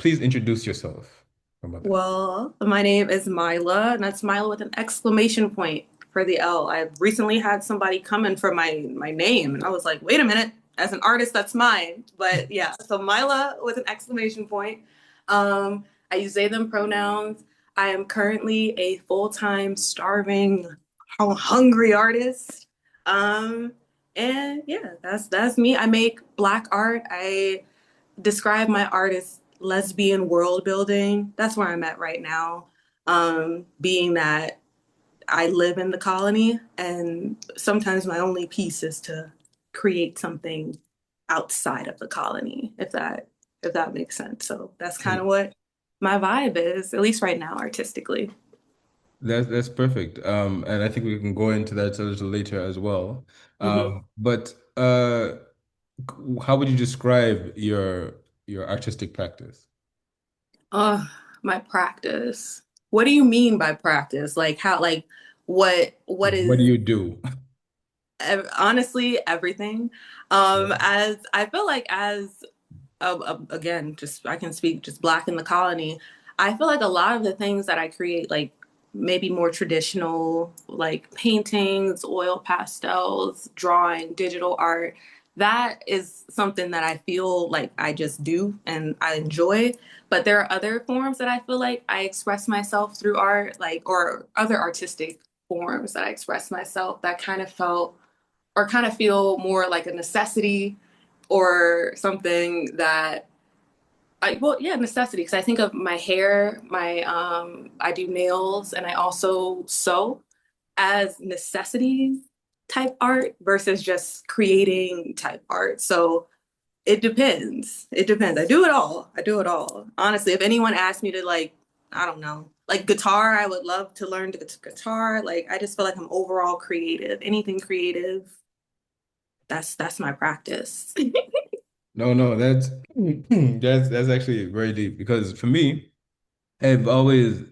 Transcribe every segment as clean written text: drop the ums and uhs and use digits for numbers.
please introduce yourself about that. Well, my name is Mila, and that's Mila with an exclamation point for the L. I recently had somebody come in for my name, and I was like, wait a minute, as an artist, that's mine. But yeah, so Mila with an exclamation point. I use they, them pronouns. I am currently a full-time starving, hungry artist. Um, and yeah, that's me. I make black art. I describe my art as lesbian world building. That's where I'm at right now. Being that I live in the colony, and sometimes my only piece is to create something outside of the colony, if that makes sense. So that's kind of what my vibe is, at least right now, artistically. That's perfect. And I think we can go into that a little later as well. Hmm. But how would you describe your artistic practice? Uh, my practice. What do you mean by practice? Like how, like what What do is you do? honestly everything. Yeah. As I feel like as again, just I can speak just black in the colony. I feel like a lot of the things that I create, like maybe more traditional, like paintings, oil pastels, drawing, digital art, that is something that I feel like I just do and I enjoy. But there are other forms that I feel like I express myself through art, like, or other artistic forms that I express myself that kind of felt or kind of feel more like a necessity or something that well, yeah, necessity. Because I think of my hair, I do nails, and I also sew as necessities type art versus just creating type art. So it depends. It depends. I do it all. I do it all. Honestly, if anyone asked me to like, I don't know, like guitar, I would love to learn the guitar. Like I just feel like I'm overall creative. Anything creative, that's my practice. No, no, that's that's actually very deep because for me, I've always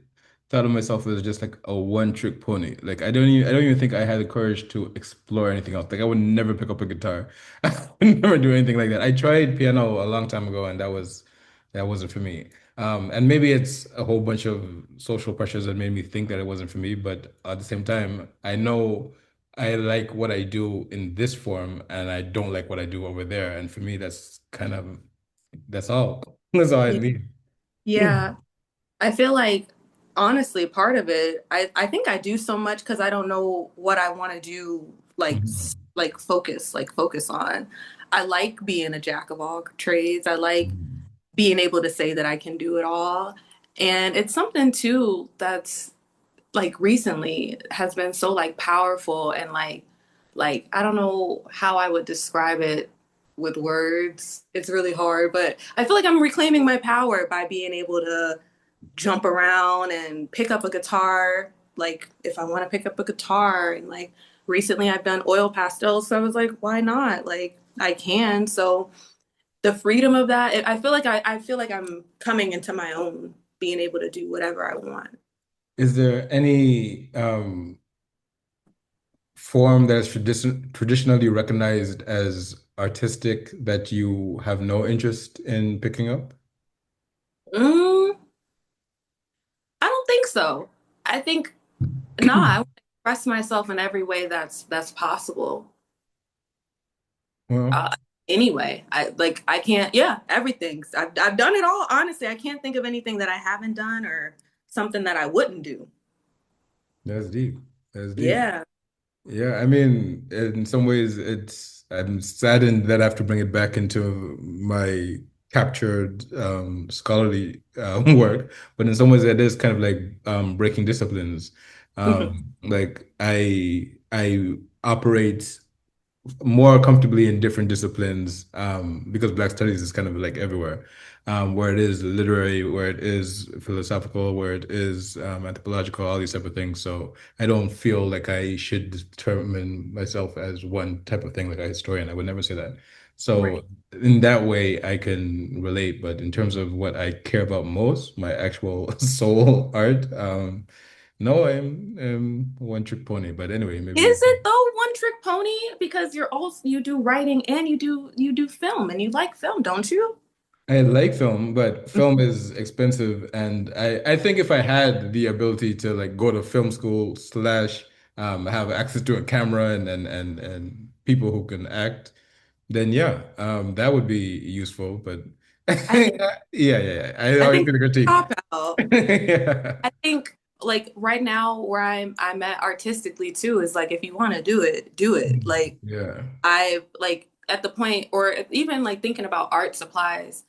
thought of myself as just like a one-trick pony. Like I don't even think I had the courage to explore anything else. Like I would never pick up a guitar. I would never do anything like that. I tried piano a long time ago and that wasn't for me. And maybe it's a whole bunch of social pressures that made me think that it wasn't for me, but at the same time, I know I like what I do in this form and I don't like what I do over there. And for me, that's kind of that's all. That's all I Yeah. need. Yeah. I feel like honestly, part of it, I think I do so much because I don't know what I want to do, like focus on. I like being a jack of all trades. I like being able to say that I can do it all. And it's something too that's like recently has been so like powerful and like I don't know how I would describe it with words. It's really hard, but I feel like I'm reclaiming my power by being able to jump around and pick up a guitar. Like if I want to pick up a guitar and like recently I've done oil pastels, so I was like, why not? Like I can. So the freedom of that, I feel like I feel like I'm coming into my own, being able to do whatever I want. Is there any form that is traditionally recognized as artistic that you have no interest in picking up? Mm, I don't think so. I think nah, I want to express myself in every way that's possible. Well, uh, anyway. I can't, yeah, everything. I've done it all. Honestly, I can't think of anything that I haven't done or something that I wouldn't do. that's deep. That's deep. Yeah. Yeah, I mean, in some ways, I'm saddened that I have to bring it back into my captured scholarly work, but in some ways, it is kind of like breaking disciplines. Mhm. Like I operate more comfortably in different disciplines because Black Studies is kind of like everywhere, where it is literary, where it is philosophical, where it is anthropological, all these type of things. So I don't feel like I should determine myself as one type of thing, like a historian. I would never say that. Right. So in that way, I can relate. But in terms of what I care about most, my actual soul art, no, I'm a one trick pony. But anyway, maybe. Is it though one trick pony? Because you do writing and you do film and you like film, don't you? I like film, but film is expensive, and I think if I had the ability to like go to film school slash have access to a camera and people who can act, then yeah, that would be useful. But I think yeah. I know I you're think gonna critique. cop out. Yeah. I think like right now where I'm at artistically too is like if you want to do it, do it. Like Yeah. I like at the point or even like thinking about art supplies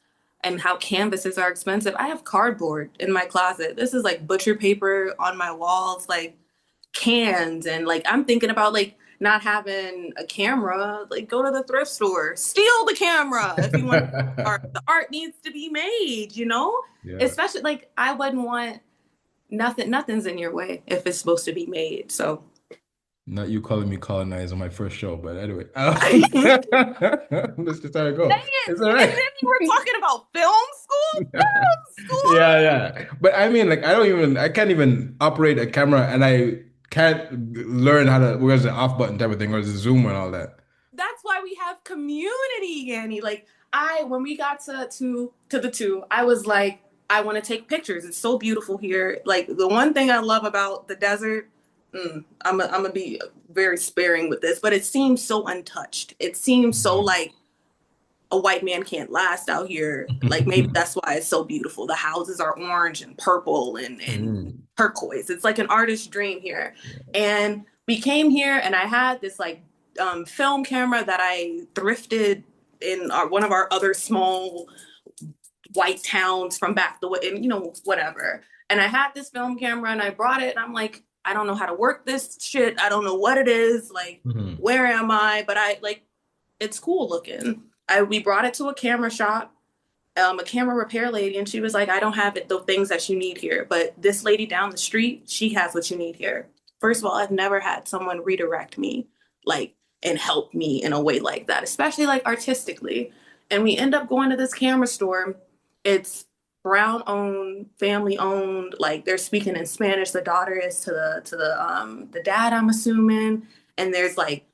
and how canvases are expensive. I have cardboard in my closet. This is like butcher paper on my walls, like cans and like I'm thinking about like not having a camera, like go to the thrift store, steal the camera if you want to art. The art needs to be made, you know? Yeah. Especially like I wouldn't want nothing's in your way if it's supposed to be made. So Not you calling me colonized on my first show, but anyway, dang let's just how it go. it. It's all And right. then you were talking about film school? Film Yeah, school? yeah. But I mean, like, I can't even operate a camera and I can't learn how to, where's the off button type of thing, or the zoom and all that. That's why we have community, Yanni. Like I when we got to the two, I was like, I want to take pictures. It's so beautiful here. Like the one thing I love about the desert, I'm gonna be very sparing with this, but it seems so untouched. It seems so like a white man can't last out here. Like maybe that's why it's so beautiful. The houses are orange and purple and Mm. turquoise. It's like an artist's dream here. And we came here and I had this like film camera that I thrifted in one of our other small white towns from back the way, and you know, whatever. And I had this film camera and I brought it and I'm like, I don't know how to work this shit. I don't know what it is. Like, Mhm. where am I? But I like it's cool looking. We brought it to a camera shop, a camera repair lady, and she was like, I don't have the things that you need here, but this lady down the street, she has what you need here. First of all, I've never had someone redirect me like and help me in a way like that, especially like artistically. And we end up going to this camera store. It's brown owned, family owned. Like they're speaking in Spanish. The daughter is to the dad, I'm assuming. And there's like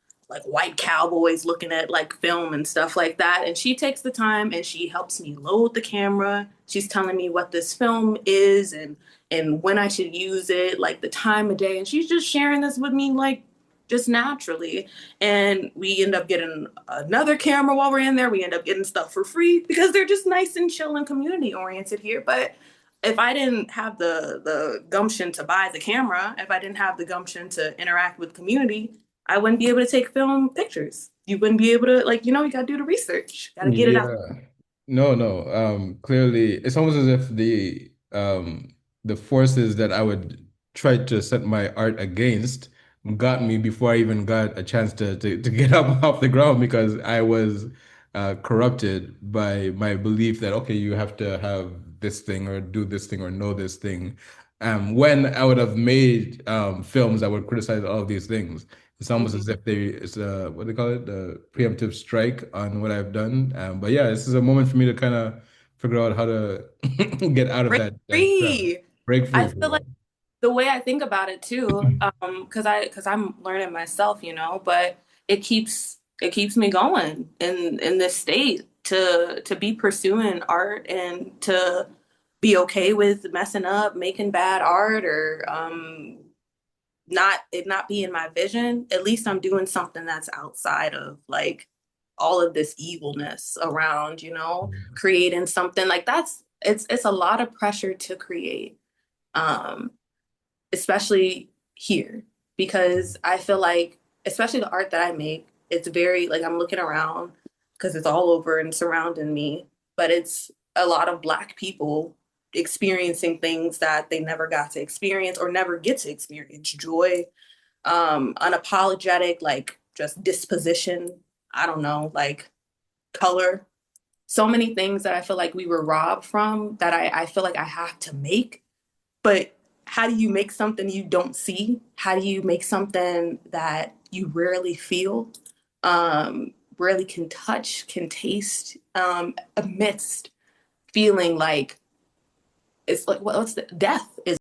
white cowboys looking at like film and stuff like that. And she takes the time and she helps me load the camera. She's telling me what this film is and when I should use it, like the time of day. And she's just sharing this with me like just naturally. And we end up getting another camera while we're in there. We end up getting stuff for free because they're just nice and chill and community oriented here. But if I didn't have the gumption to buy the camera, if I didn't have the gumption to interact with community, I wouldn't be able to take film pictures. You wouldn't be able to like, you know, you gotta do the research. Gotta get it out. Yeah. No, no. Clearly, it's almost as if the forces that I would try to set my art against got me before I even got a chance to get up off the ground because I was corrupted by my belief that okay, you have to have this thing or do this thing or know this thing. When I would have made films that would criticize all of these things. It's almost Mhm. as if it's what they call it, the preemptive strike on what I've done. But yeah, this is a moment for me to kind of figure out how to get out of Break that trap, free. break I free for feel like real. the way I think about it too, because I'm learning myself, you know, but it keeps me going in this state to be pursuing art and to be okay with messing up, making bad art or not it not being my vision. At least I'm doing something that's outside of like all of this evilness around, you know, creating something like that's it's a lot of pressure to create. Um, especially here because I feel like especially the art that I make, it's very like I'm looking around because it's all over and surrounding me, but it's a lot of Black people experiencing things that they never got to experience or never get to experience. Joy, unapologetic, like just disposition. I don't know, like color. So many things that I feel like we were robbed from that I feel like I have to make, but how do you make something you don't see? How do you make something that you rarely feel, rarely can touch, can taste, amidst feeling like it's like what's the death is